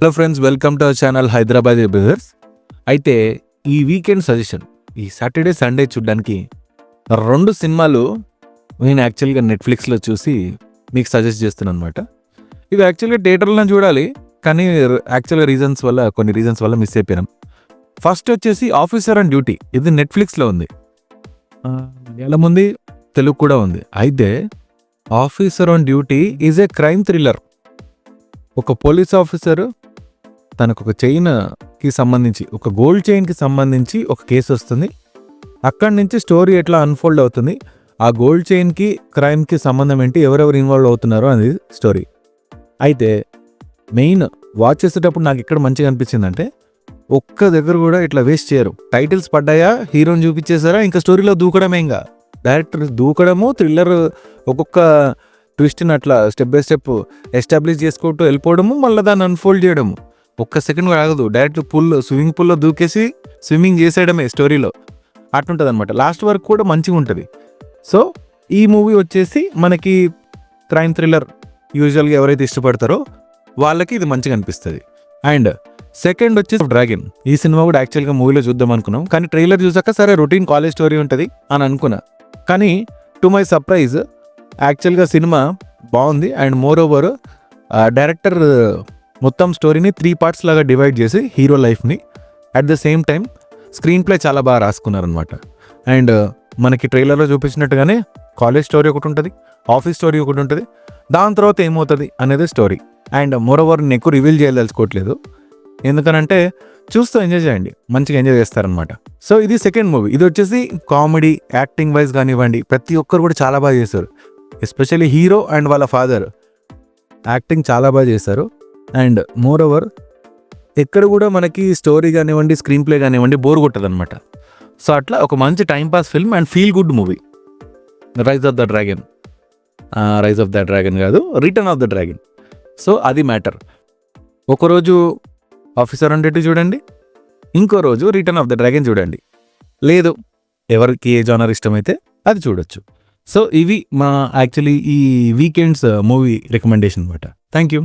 Hello friends, welcome to our channel Hyderabad brothers. అయితే ఈ weekend suggestion, ఈ సాటర్డే సండే చూడడానికి 2 సినిమాలు నేను యాక్చువల్గా నెట్ఫ్లిక్స్లో చూసి మీకు సజెస్ట్ చేస్తున్నాను అనమాట. ఇది యాక్చువల్గా థియేటర్లో చూడాలి, కానీ యాక్చువల్గా కొన్ని రీజన్స్ వల్ల మిస్ అయిపోయినాం. ఫస్ట్ వచ్చేసి ఆఫీసర్ ఆన్ డ్యూటీ. ఇది నెట్ఫ్లిక్స్లో ఉంది, మలయాళం ఉంది, తెలుగు కూడా ఉంది. అయితే officer on duty is a crime thriller. ఒక పోలీస్ ఆఫీసర్ తనకు ఒక చైన్కి సంబంధించి, ఒక గోల్డ్ చైన్కి సంబంధించి ఒక కేసు వస్తుంది. అక్కడి నుంచి స్టోరీ ఎట్లా అన్ఫోల్డ్ అవుతుంది, ఆ గోల్డ్ చైన్కి క్రైమ్కి సంబంధం ఏంటి, ఎవరెవరు ఇన్వాల్వ్ అవుతున్నారో అనేది స్టోరీ. అయితే మెయిన్ వాచ్ చేసేటప్పుడు నాకు ఇక్కడ మంచిగా అనిపించిందంటే, ఒక్క దగ్గర కూడా ఇట్లా వేస్ట్ చేయరు. టైటిల్స్ పడ్డాయా, హీరోని చూపించేసారా, ఇంకా స్టోరీలో దూకడమే. ఇంకా డైరెక్టర్ దూకడము, థ్రిల్లర్ ఒక్కొక్క ట్విస్ట్ని అట్లా స్టెప్ బై స్టెప్ ఎస్టాబ్లిష్ చేసుకుంటూ వెళ్ళిపోవడము, మళ్ళీ దాన్ని అన్ఫోల్డ్ చేయడము. ఒక్క సెకండ్ కూడా ఆగదు, డైరెక్ట్ స్విమ్మింగ్ పూల్లో దూకేసి స్విమ్మింగ్ చేసేయడమే స్టోరీలో. అట్లుంటుంది అనమాట. లాస్ట్ వరకు కూడా మంచిగా ఉంటుంది. సో ఈ మూవీ వచ్చేసి మనకి క్రైమ్ థ్రిల్లర్ యూజువల్గా ఎవరైతే ఇష్టపడతారో వాళ్ళకి ఇది మంచిగా అనిపిస్తుంది. అండ్ సెకండ్ వచ్చేసి డ్రాగన్. ఈ సినిమా కూడా యాక్చువల్గా మూవీలో చూద్దాం అనుకున్నాం, కానీ ట్రైలర్ చూసాక సరే రొటీన్ కాలేజ్ స్టోరీ ఉంటుంది అని అనుకున్నా. కానీ టు మై సర్ప్రైజ్ యాక్చువల్గా సినిమా బాగుంది. అండ్ మోర్ ఓవర్ డైరెక్టర్ మొత్తం స్టోరీని 3 పార్ట్స్ లాగా డివైడ్ చేసి హీరో లైఫ్ని at the same time screen play చాలా బాగా రాసుకున్నారనమాట. అండ్ మనకి ట్రైలర్లో చూపించినట్టుగానే కాలేజ్ స్టోరీ ఒకటి ఉంటుంది, ఆఫీస్ స్టోరీ ఒకటి ఉంటుంది, దాని తర్వాత ఏమవుతుంది అనేది స్టోరీ. అండ్ మోర్ ఓవర్ నేను ఎక్కువ రివీల్ చేయదలుచుకోవట్లేదు, ఎందుకనంటే చూస్తూ ఎంజాయ్ చేయండి, మంచిగా ఎంజాయ్ చేస్తారనమాట. సో ఇది సెకండ్ మూవీ. ఇది వచ్చేసి కామెడీ, యాక్టింగ్ వైజ్ కానివ్వండి, ప్రతి ఒక్కరు కూడా చాలా బాగా చేశారు. ఎస్పెషల్లీ హీరో అండ్ వాళ్ళ ఫాదర్ యాక్టింగ్ చాలా బాగా చేశారు. అండ్ మోర్ ఓవర్ ఎక్కడ కూడా మనకి స్టోరీ కానివ్వండి, స్క్రీన్ ప్లే కానివ్వండి బోర్ కొట్టదు అనమాట. సో అట్లా ఒక మంచి timepass film and feel good movie. Rise of the dragon కాదు, return of the dragon. So అది మ్యాటర్. ఒకరోజు ఆఫీసర్ ఆన్ డ్యూటీ చూడండి, ఇంకో రోజు రిటర్న్ ఆఫ్ ద డ్రాగన్ చూడండి. లేదు ఎవరికి ఏ జానర్ ఇష్టమైతే అది చూడొచ్చు. సో ఇవి మా యాక్చువల్లీ ఈ వీకెండ్స్ మూవీ రికమెండేషన్ అనమాట. Thank you.